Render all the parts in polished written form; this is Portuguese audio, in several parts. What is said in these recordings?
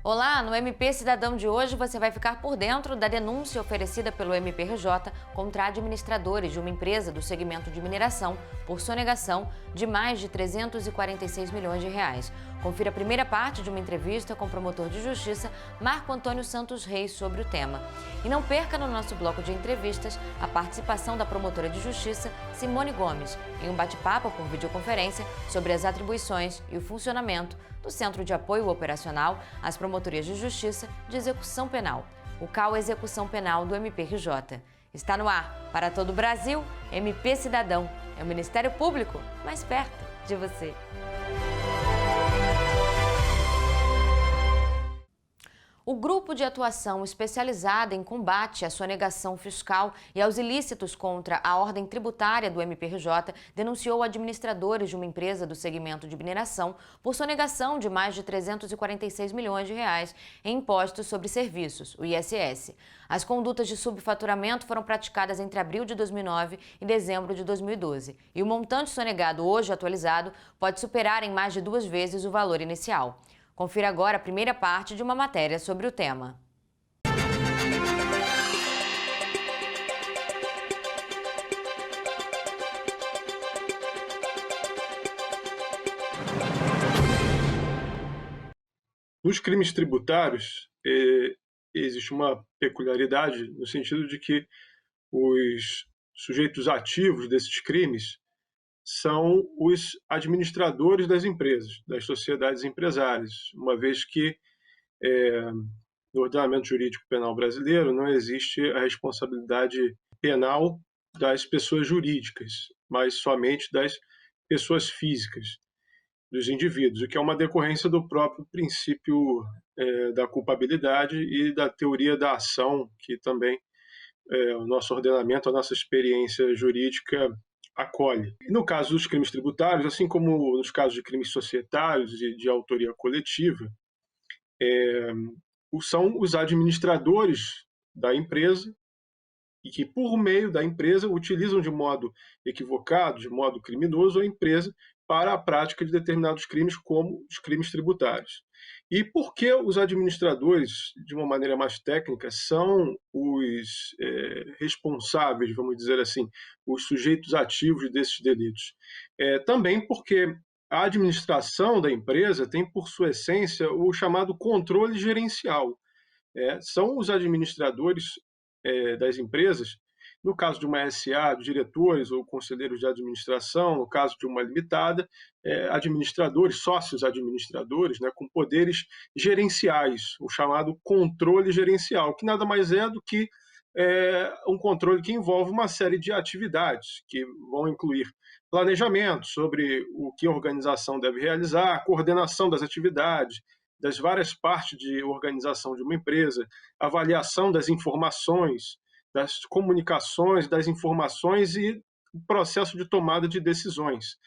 Olá, no MP Cidadão de hoje você vai ficar por dentro da denúncia oferecida pelo MPRJ contra administradores de uma empresa do segmento de mineração por sonegação de mais de 346 milhões de reais. Confira a primeira parte de uma entrevista com o promotor de justiça Marco Antônio Santos Reis sobre o tema. E não perca no nosso bloco de entrevistas a participação da promotora de justiça Simone Gomes em um bate-papo por videoconferência sobre as atribuições e o funcionamento do Centro de Apoio Operacional às Promotorias de Justiça de Execução Penal, o CAU Execução Penal do MPRJ. Está no ar para todo o Brasil, MP Cidadão. É o Ministério Público mais perto de você. O Grupo de Atuação Especializada em Combate à Sonegação Fiscal e aos Ilícitos contra a Ordem Tributária do MPRJ denunciou administradores de uma empresa do segmento de mineração por sonegação de mais de 346 milhões de reais em impostos sobre serviços, o ISS. As condutas de subfaturamento foram praticadas entre abril de 2009 e dezembro de 2012, e o montante sonegado hoje atualizado pode superar em mais de 2 vezes o valor inicial. Confira agora a primeira parte de uma matéria sobre o tema. Nos crimes tributários, existe uma peculiaridade no sentido de que os sujeitos ativos desses crimes são os administradores das empresas, das sociedades empresárias, uma vez que no ordenamento jurídico penal brasileiro não existe a responsabilidade penal das pessoas jurídicas, mas somente das pessoas físicas, dos indivíduos, o que é uma decorrência do próprio princípio da culpabilidade e da teoria da ação, que também o nosso ordenamento, a nossa experiência jurídica acolhe. No caso dos crimes tributários, assim como nos casos de crimes societários e de autoria coletiva, são os administradores da empresa e que, por meio da empresa, utilizam de modo equivocado, de modo criminoso, a empresa para a prática de determinados crimes, como os crimes tributários. E por que os administradores, de uma maneira mais técnica, são os responsáveis, vamos dizer assim, os sujeitos ativos desses delitos? Também porque a administração da empresa tem, por sua essência, o chamado controle gerencial. São os administradores das empresas, no caso de uma SA, diretores ou conselheiros de administração, no caso de uma limitada, administradores, sócios administradores, né, com poderes gerenciais, o chamado controle gerencial, que nada mais é do que um controle que envolve uma série de atividades, que vão incluir planejamento sobre o que a organização deve realizar, coordenação das atividades, das várias partes de organização de uma empresa, avaliação das informações, das comunicações, das informações e o processo de tomada de decisões.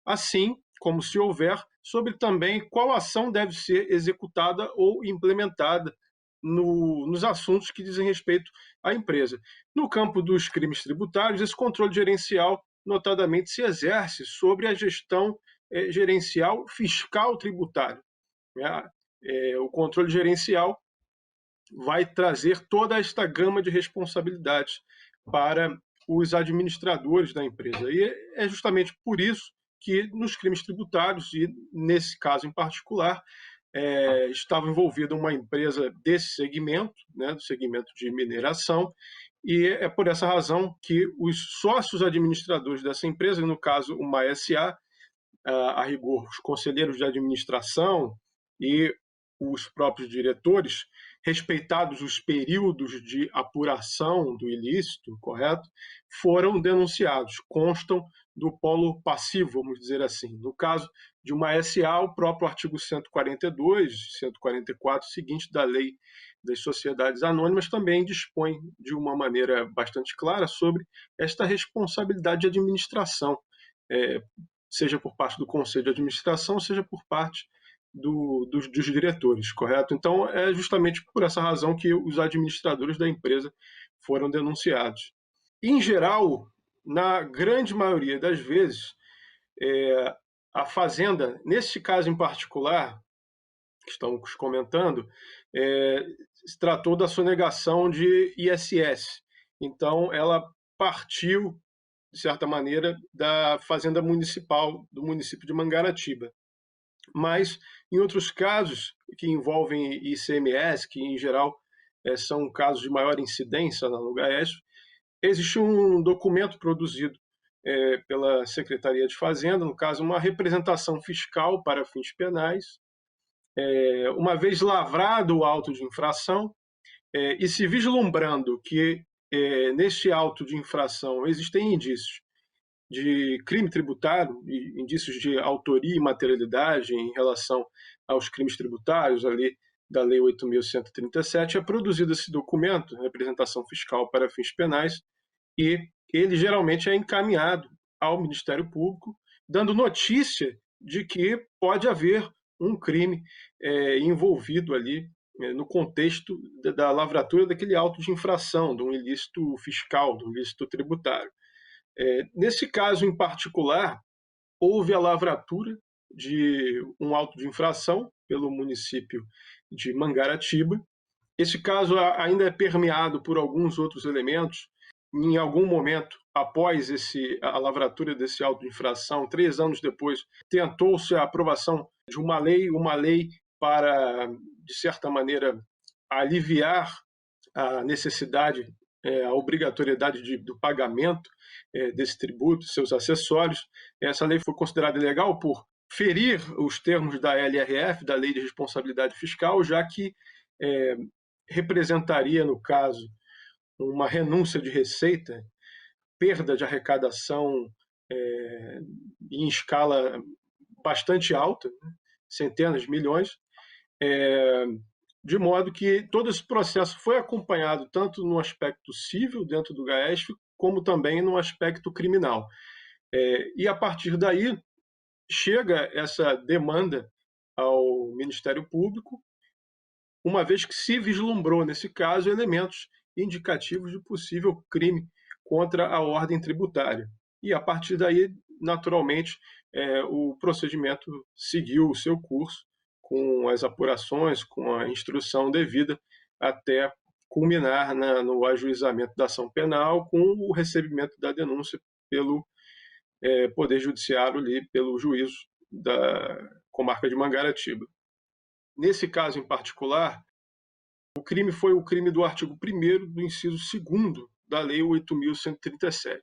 Assim como, se houver, sobre também qual ação deve ser executada ou implementada nos assuntos que dizem respeito à empresa. No campo dos crimes tributários, esse controle gerencial, notadamente, se exerce sobre a gestão gerencial fiscal tributária. O controle gerencial vai trazer toda esta gama de responsabilidades para os administradores da empresa. E é justamente por isso que nos crimes tributários, e nesse caso em particular, estava envolvida uma empresa desse segmento, né, do segmento de mineração, e é por essa razão que os sócios administradores dessa empresa, no caso uma SA, a rigor, os conselheiros de administração e os próprios diretores, respeitados os períodos de apuração do ilícito, correto? Foram denunciados, constam do polo passivo, vamos dizer assim. No caso de uma SA, o próprio artigo 142, 144 seguinte da Lei das Sociedades Anônimas também dispõe de uma maneira bastante clara sobre esta responsabilidade de administração, seja por parte do Conselho de Administração, seja por parte dos diretores, correto? Então, é justamente por essa razão que os administradores da empresa foram denunciados. Em geral, na grande maioria das vezes, a Fazenda, nesse caso em particular, que estamos comentando, se tratou da sonegação de ISS. Então, ela partiu, de certa maneira, da Fazenda Municipal do município de Mangaratiba. Mas, em outros casos que envolvem ICMS, que, em geral, são casos de maior incidência no GAESP, existe um documento produzido pela Secretaria de Fazenda, no caso, uma representação fiscal para fins penais, uma vez lavrado o auto de infração e se vislumbrando que neste auto de infração existem indícios de crime tributário, indícios de autoria e materialidade em relação aos crimes tributários, ali da Lei 8.137, é produzido esse documento, representação fiscal para fins penais, e ele geralmente é encaminhado ao Ministério Público, dando notícia de que pode haver um crime envolvido ali no contexto da lavratura daquele auto de infração, de um ilícito fiscal, de um ilícito tributário. Nesse caso em particular, houve a lavratura de um auto de infração pelo município de Mangaratiba. Esse caso ainda é permeado por alguns outros elementos. Em algum momento, após a lavratura desse auto de infração, 3 anos depois, tentou-se a aprovação de uma lei para, de certa maneira, aliviar a necessidade, a obrigatoriedade do pagamento desse tributo, seus acessórios. Essa lei foi considerada ilegal por ferir os termos da LRF, da Lei de Responsabilidade Fiscal, já que representaria, no caso, uma renúncia de receita, perda de arrecadação em escala bastante alta, centenas de milhões, de modo que todo esse processo foi acompanhado tanto no aspecto civil dentro do GAESP, como também no aspecto criminal. E a partir daí chega essa demanda ao Ministério Público, uma vez que se vislumbrou, nesse caso, elementos indicativos de possível crime contra a ordem tributária. E, a partir daí, naturalmente, o procedimento seguiu o seu curso, com as apurações, com a instrução devida, até culminar no ajuizamento da ação penal, com o recebimento da denúncia pelo Poder Judiciário, ali, pelo juízo da comarca de Mangaratiba. Nesse caso em particular, o crime foi o crime do artigo 1º do inciso 2º da Lei 8.137.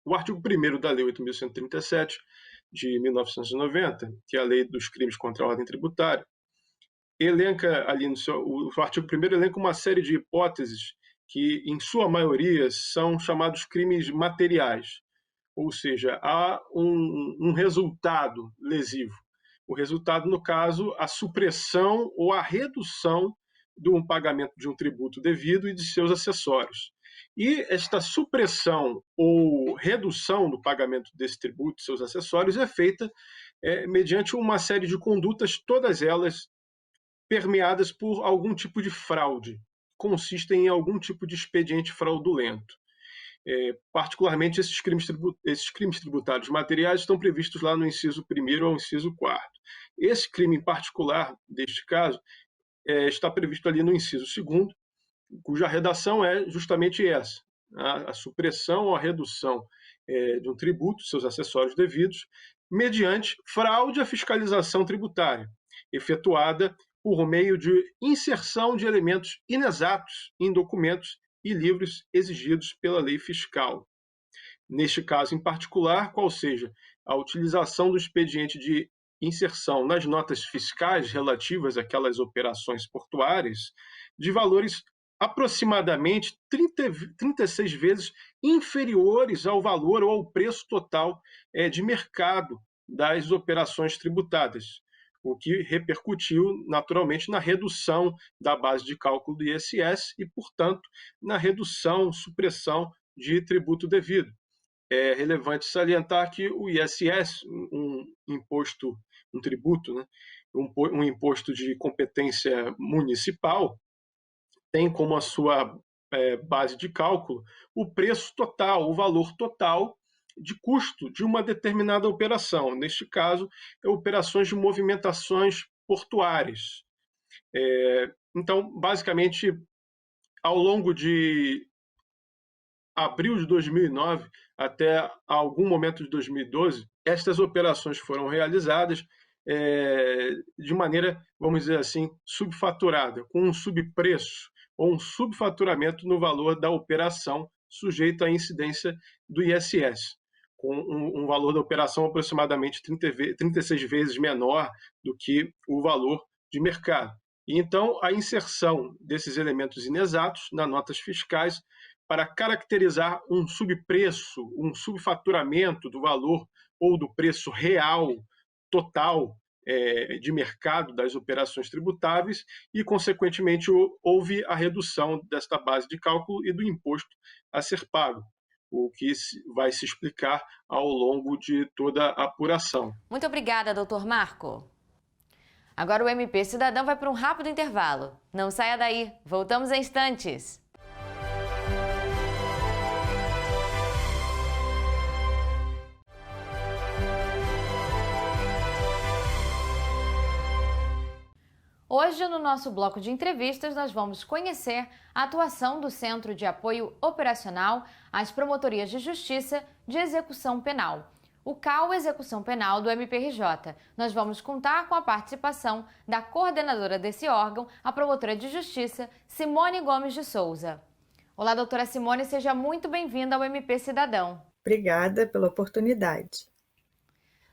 O artigo 1º da Lei 8.137, de 1990, que é a Lei dos Crimes contra a Ordem Tributária, elenca ali o artigo 1º elenca uma série de hipóteses que, em sua maioria, são chamados crimes materiais, ou seja, há um resultado lesivo. O resultado, no caso, a supressão ou a redução do pagamento de um tributo devido e de seus acessórios. E esta supressão ou redução do pagamento desse tributo e seus acessórios é feita mediante uma série de condutas, todas elas permeadas por algum tipo de fraude, consistem em algum tipo de expediente fraudulento. Particularmente, esses crimes tributários materiais estão previstos lá no inciso 1º ao inciso 4º. Esse crime em particular, deste caso, está previsto ali no inciso 2º, cuja redação é justamente essa: a supressão ou a redução de um tributo, seus acessórios devidos, mediante fraude à fiscalização tributária, efetuada por meio de inserção de elementos inexatos em documentos e livros exigidos pela lei fiscal. Neste caso em particular, qual seja a utilização do expediente de inserção nas notas fiscais relativas àquelas operações portuárias de valores aproximadamente 36 vezes inferiores ao valor ou ao preço total de mercado das operações tributadas, o que repercutiu naturalmente na redução da base de cálculo do ISS e, portanto, na redução, supressão de tributo devido. É relevante salientar que o ISS, um tributo, né, um imposto de competência municipal, tem como a sua base de cálculo o preço total, o valor total de custo de uma determinada operação, neste caso, operações de movimentações portuárias. Então, basicamente, ao longo de abril de 2009 até algum momento de 2012, estas operações foram realizadas de maneira, vamos dizer assim, subfaturada, com um subpreço ou um subfaturamento no valor da operação sujeito à incidência do ISS, com um valor da operação aproximadamente 36 vezes menor do que o valor de mercado. E então, a inserção desses elementos inexatos nas notas fiscais para caracterizar um subpreço, um subfaturamento do valor ou do preço real total de mercado das operações tributáveis e, consequentemente, houve a redução desta base de cálculo e do imposto a ser pago, o que vai se explicar ao longo de toda a apuração. Muito obrigada, doutor Marco. Agora o MP Cidadão vai para um rápido intervalo. Não saia daí, voltamos em instantes. Hoje, no nosso bloco de entrevistas, nós vamos conhecer a atuação do Centro de Apoio Operacional às Promotorias de Justiça de Execução Penal, o CAU Execução Penal do MPRJ. Nós vamos contar com a participação da coordenadora desse órgão, a promotora de Justiça, Simone Gomes de Souza. Olá, doutora Simone, seja muito bem-vinda ao MP Cidadão. Obrigada pela oportunidade.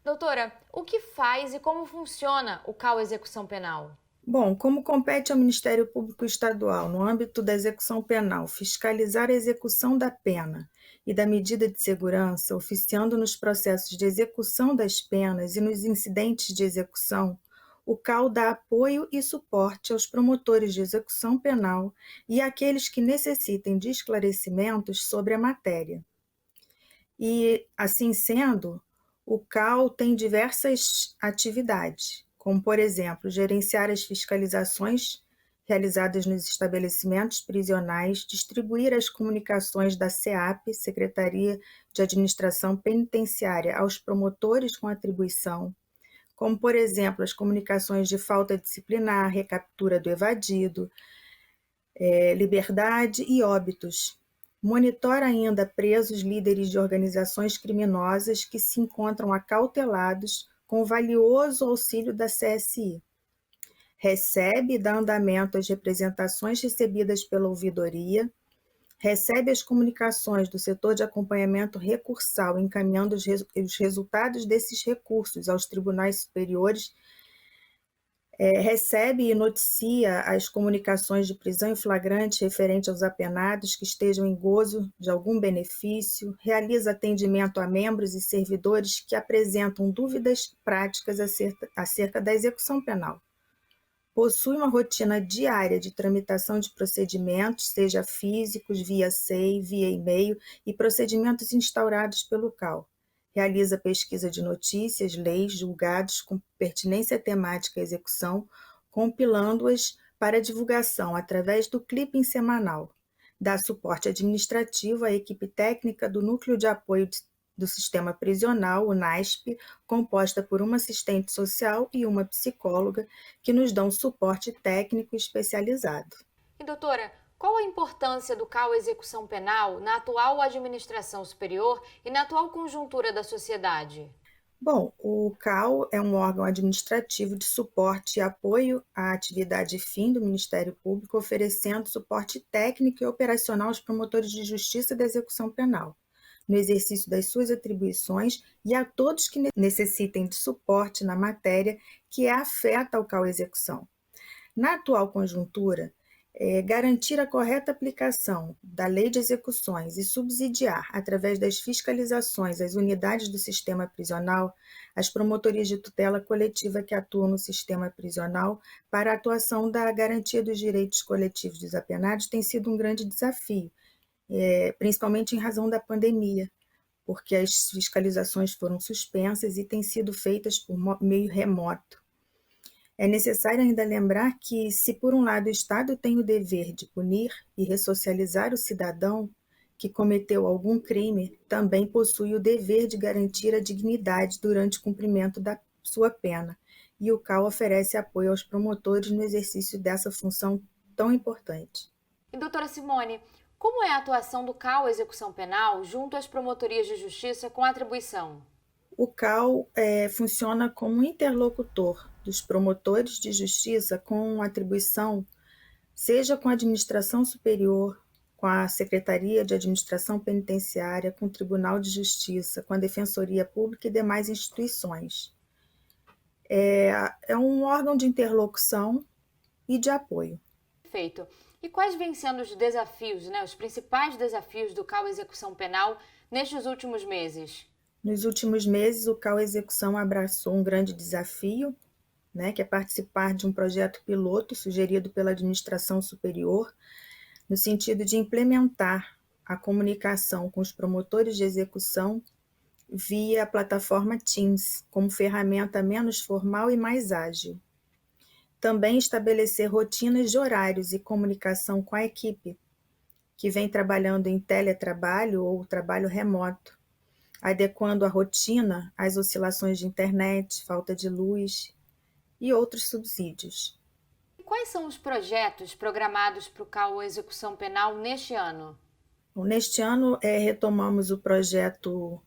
Doutora, o que faz e como funciona o CAU Execução Penal? Bom, como compete ao Ministério Público Estadual, no âmbito da execução penal, fiscalizar a execução da pena e da medida de segurança, oficiando nos processos de execução das penas e nos incidentes de execução, o CAU dá apoio e suporte aos promotores de execução penal e àqueles que necessitem de esclarecimentos sobre a matéria. E, assim sendo, o CAU tem diversas atividades, como, por exemplo, gerenciar as fiscalizações realizadas nos estabelecimentos prisionais, distribuir as comunicações da SEAP, Secretaria de Administração Penitenciária, aos promotores com atribuição, como, por exemplo, as comunicações de falta disciplinar, recaptura do evadido, liberdade e óbitos. Monitora ainda presos líderes de organizações criminosas que se encontram acautelados com o valioso auxílio da CSI. Recebe e dá andamento às representações recebidas pela ouvidoria, recebe as comunicações do setor de acompanhamento recursal, encaminhando os resultados desses recursos aos tribunais superiores, recebe e noticia as comunicações de prisão em flagrante referente aos apenados que estejam em gozo de algum benefício, realiza atendimento a membros e servidores que apresentam dúvidas práticas acerca da execução penal. Possui uma rotina diária de tramitação de procedimentos, seja físicos, via SEI, via e-mail e procedimentos instaurados pelo CAU. Realiza pesquisa de notícias, leis, julgados com pertinência temática à execução, compilando-as para divulgação através do clipping semanal. Dá suporte administrativo à equipe técnica do Núcleo de Apoio do Sistema Prisional, o NASP, composta por uma assistente social e uma psicóloga, que nos dão suporte técnico especializado. E, doutora, qual a importância do CAU Execução Penal na atual administração superior e na atual conjuntura da sociedade? Bom, o CAU é um órgão administrativo de suporte e apoio à atividade fim do Ministério Público, oferecendo suporte técnico e operacional aos promotores de justiça da execução penal, no exercício das suas atribuições e a todos que necessitem de suporte na matéria que afeta ao CAU Execução. Na atual conjuntura, garantir a correta aplicação da lei de execuções e subsidiar, através das fiscalizações, as unidades do sistema prisional, as promotorias de tutela coletiva que atuam no sistema prisional para a atuação da garantia dos direitos coletivos dos apenados tem sido um grande desafio, principalmente em razão da pandemia, porque as fiscalizações foram suspensas e têm sido feitas por meio remoto. É necessário ainda lembrar que, se por um lado o Estado tem o dever de punir e ressocializar o cidadão que cometeu algum crime também possui o dever de garantir a dignidade durante o cumprimento da sua pena, e o CAU oferece apoio aos promotores no exercício dessa função tão importante. E, doutora Simone, como é a atuação do CAU Execução Penal junto às promotorias de justiça com atribuição? O CAU funciona como interlocutor dos promotores de justiça com atribuição, seja com a administração superior, com a Secretaria de Administração Penitenciária, com o Tribunal de Justiça, com a Defensoria Pública e demais instituições. É um órgão de interlocução e de apoio. Perfeito. E quais vêm sendo os desafios, os principais desafios do CAU Execução Penal nestes últimos meses? Nos últimos meses, o CAU Execução abraçou um grande desafio, que é participar de um projeto piloto sugerido pela administração superior, no sentido de implementar a comunicação com os promotores de execução via a plataforma Teams, como ferramenta menos formal e mais ágil. Também estabelecer rotinas de horários e comunicação com a equipe, que vem trabalhando em teletrabalho ou trabalho remoto, adequando a rotina às oscilações de internet, falta de luz e outros subsídios. Quais são os projetos programados para o CAU Execução Penal neste ano? Bom, neste ano, retomamos o projeto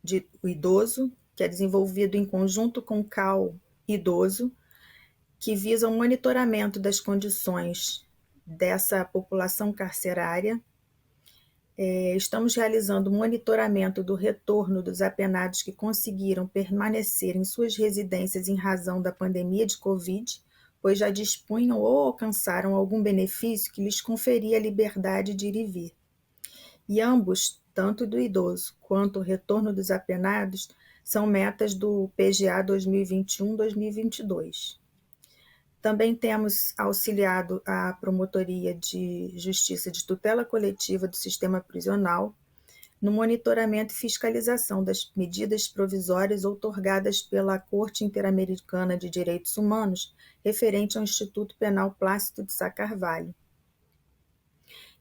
de o Idoso, que é desenvolvido em conjunto com o CAU Idoso, que visa o monitoramento das condições dessa população carcerária. Estamos realizando o monitoramento do retorno dos apenados que conseguiram permanecer em suas residências em razão da pandemia de Covid, pois já dispunham ou alcançaram algum benefício que lhes conferia a liberdade de ir e vir. E ambos, tanto do idoso quanto o retorno dos apenados, são metas do PGA 2021-2022. Também temos auxiliado a Promotoria de Justiça de Tutela Coletiva do Sistema Prisional no monitoramento e fiscalização das medidas provisórias outorgadas pela Corte Interamericana de Direitos Humanos referente ao Instituto Penal Plácido de Sá Carvalho.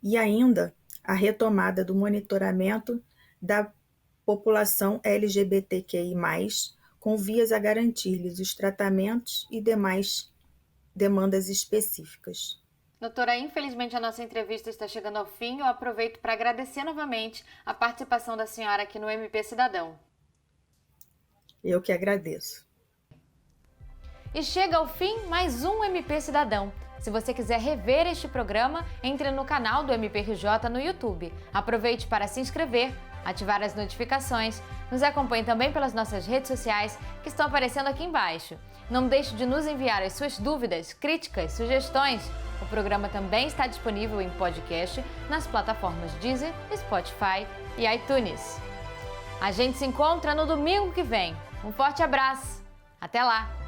E ainda a retomada do monitoramento da população LGBTQI+, com vias a garantir-lhes os tratamentos e demais demandas específicas. Doutora, infelizmente a nossa entrevista está chegando ao fim. Eu aproveito para agradecer novamente a participação da senhora aqui no MP Cidadão. Eu que agradeço. E chega ao fim mais um MP Cidadão. Se você quiser rever este programa, entre no canal do MPRJ no YouTube. Aproveite para se inscrever, ativar as notificações, nos acompanhe também pelas nossas redes sociais que estão aparecendo aqui embaixo. Não deixe de nos enviar as suas dúvidas, críticas, sugestões. O programa também está disponível em podcast nas plataformas Deezer, Spotify e iTunes. A gente se encontra no domingo que vem. Um forte abraço. Até lá!